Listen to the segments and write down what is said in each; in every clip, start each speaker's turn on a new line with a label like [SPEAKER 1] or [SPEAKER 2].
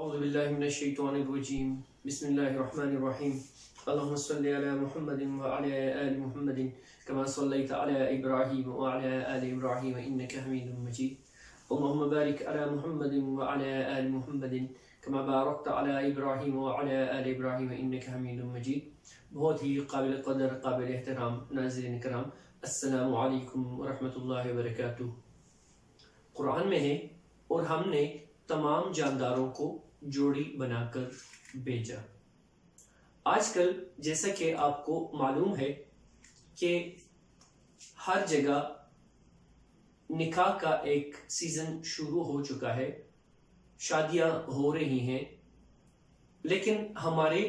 [SPEAKER 1] اعوذ باللہ من الشیطان الرجیم بسم اللہ الرحمن الرحیم اللہم صلی علی محمد وعلی آل محمد کما صلیت علی ابراہیم وعلی آل ابراہیم انک حمید مجید اللہم بارک علی محمد وعلی آل محمد کما بارکت علی ابراہیم وعلی آل ابراہیم انک حمید مجید۔ بہت ہی قابل قدر قابل احترام ناظرین کرام، السلام علیکم ورحمۃ اللہ وبرکاتہ۔ قرآن میں ہے اور ہم نے تمام جانداروں کو جوڑی بنا کر بھیجا۔ آج کل جیسا کہ آپ کو معلوم ہے کہ ہر جگہ نکاح کا ایک سیزن شروع ہو چکا ہے، شادیاں ہو رہی ہیں، لیکن ہمارے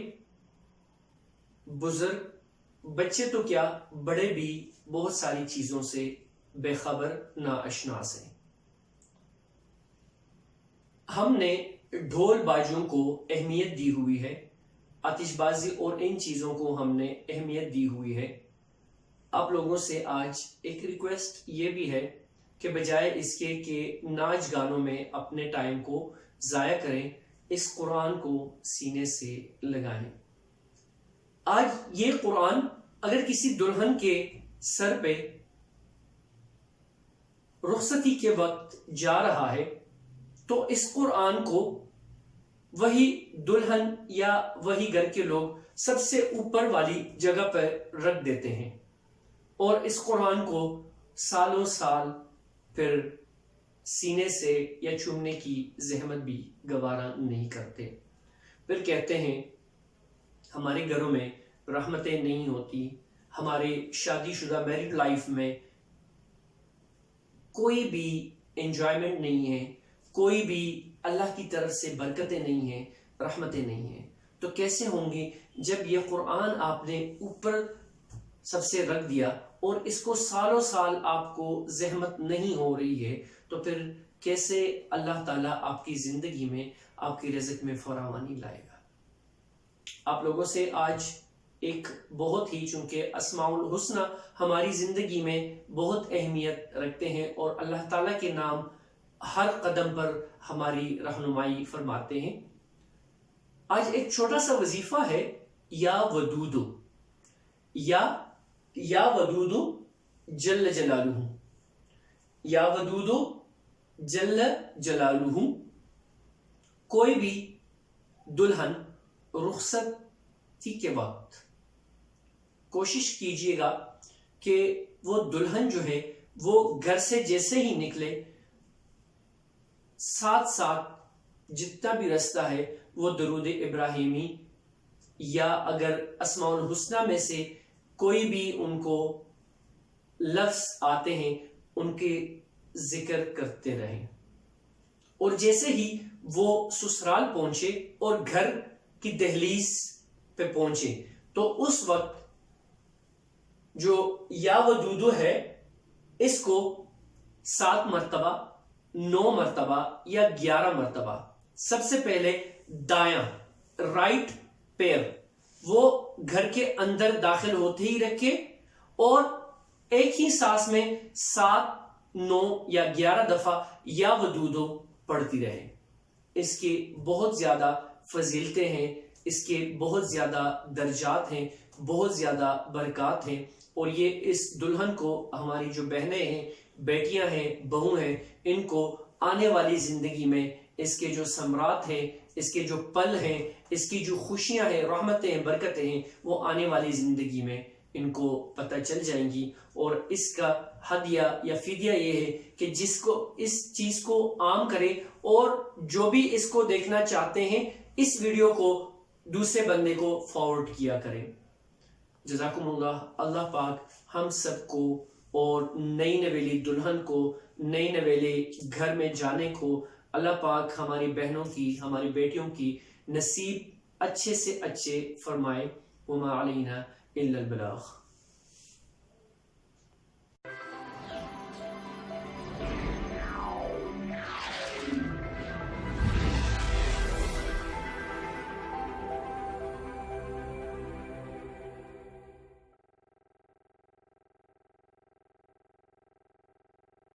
[SPEAKER 1] بزرگ بچے تو کیا بڑے بھی بہت ساری چیزوں سے بے خبر ناآشناس ہیں۔ ہم نے ڈھول باجوں کو اہمیت دی ہوئی ہے، آتش بازی اور ان چیزوں کو ہم نے اہمیت دی ہوئی ہے۔ آپ لوگوں سے آج ایک ریکویسٹ یہ بھی ہے کہ بجائے اس کے کہ ناچ گانوں میں اپنے ٹائم کو ضائع کریں، اس قرآن کو سینے سے لگائیں۔ آج یہ قرآن اگر کسی دلہن کے سر پہ رخصتی کے وقت جا رہا ہے تو اس قرآن کو وہی دلہن یا وہی گھر کے لوگ سب سے اوپر والی جگہ پر رکھ دیتے ہیں، اور اس قرآن کو سالوں سال پھر سینے سے یا چومنے کی زحمت بھی گوارا نہیں کرتے۔ پھر کہتے ہیں ہمارے گھروں میں رحمتیں نہیں ہوتی، ہمارے شادی شدہ میرڈ لائف میں کوئی بھی انجوائمنٹ نہیں ہے، کوئی بھی اللہ کی طرف سے برکتیں نہیں ہیں، رحمتیں نہیں ہیں۔ تو کیسے ہوں گی جب یہ قرآن آپ نے اوپر سب سے رکھ دیا اور اس کو سالوں سال آپ کو زحمت نہیں ہو رہی ہے، تو پھر کیسے اللہ تعالیٰ آپ کی زندگی میں آپ کی رزق میں فراوانی لائے گا؟ آپ لوگوں سے آج ایک بہت ہی، چونکہ اسماء الحسنی ہماری زندگی میں بہت اہمیت رکھتے ہیں اور اللہ تعالیٰ کے نام ہر قدم پر ہماری رہنمائی فرماتے ہیں۔ آج ایک چھوٹا سا وظیفہ ہے، یا ودودو، یا ودودو جل جلالہ، یا ودودو جل جلالہ۔ کوئی بھی دلہن رخصتی کے وقت کوشش کیجیے گا کہ وہ دلہن جو ہے وہ گھر سے جیسے ہی نکلے ساتھ ساتھ جتنا بھی رستہ ہے وہ درود ابراہیمی، یا اگر اسماء الحسنی میں سے کوئی بھی ان کو لفظ آتے ہیں ان کے ذکر کرتے رہیں، اور جیسے ہی وہ سسرال پہنچے اور گھر کی دہلیز پہ پہنچے تو اس وقت جو یا ودودو ہے اس کو 7 مرتبہ، 9 مرتبہ یا 11 مرتبہ سب سے پہلے دایاں رائٹ پیر وہ گھر کے اندر داخل ہوتے ہی رکھے، اور ایک ہی سانس میں 7، 9 یا 11 دفعہ یا ودودو پڑھتی رہے۔ اس کے بہت زیادہ فضیلتیں ہیں، اس کے بہت زیادہ درجات ہیں، بہت زیادہ برکات ہیں، اور یہ اس دلہن کو، ہماری جو بہنیں ہیں، بیٹیاں ہیں، بہو ہیں، ان کو آنے والی زندگی میں اس کے جو ثمرات ہیں، اس کے جو پل ہیں، اس کی جو خوشیاں ہیں، رحمتیں ہیں، برکتیں ہیں، وہ آنے والی زندگی میں ان کو پتہ چل جائیں گی۔ اور اس کا ہدیہ یا فدیہ یہ ہے کہ جس کو اس چیز کو عام کرے، اور جو بھی اس کو دیکھنا چاہتے ہیں اس ویڈیو کو دوسرے بندے کو فارورڈ کیا کریں۔ جزاکم اللہ۔ اللہ پاک ہم سب کو اور نئی نویلی دلہن کو، نئی نویلے گھر میں جانے کو، اللہ پاک ہماری بہنوں کی، ہماری بیٹیوں کی نصیب اچھے سے اچھے فرمائے۔ وما علینا الا البلاغ۔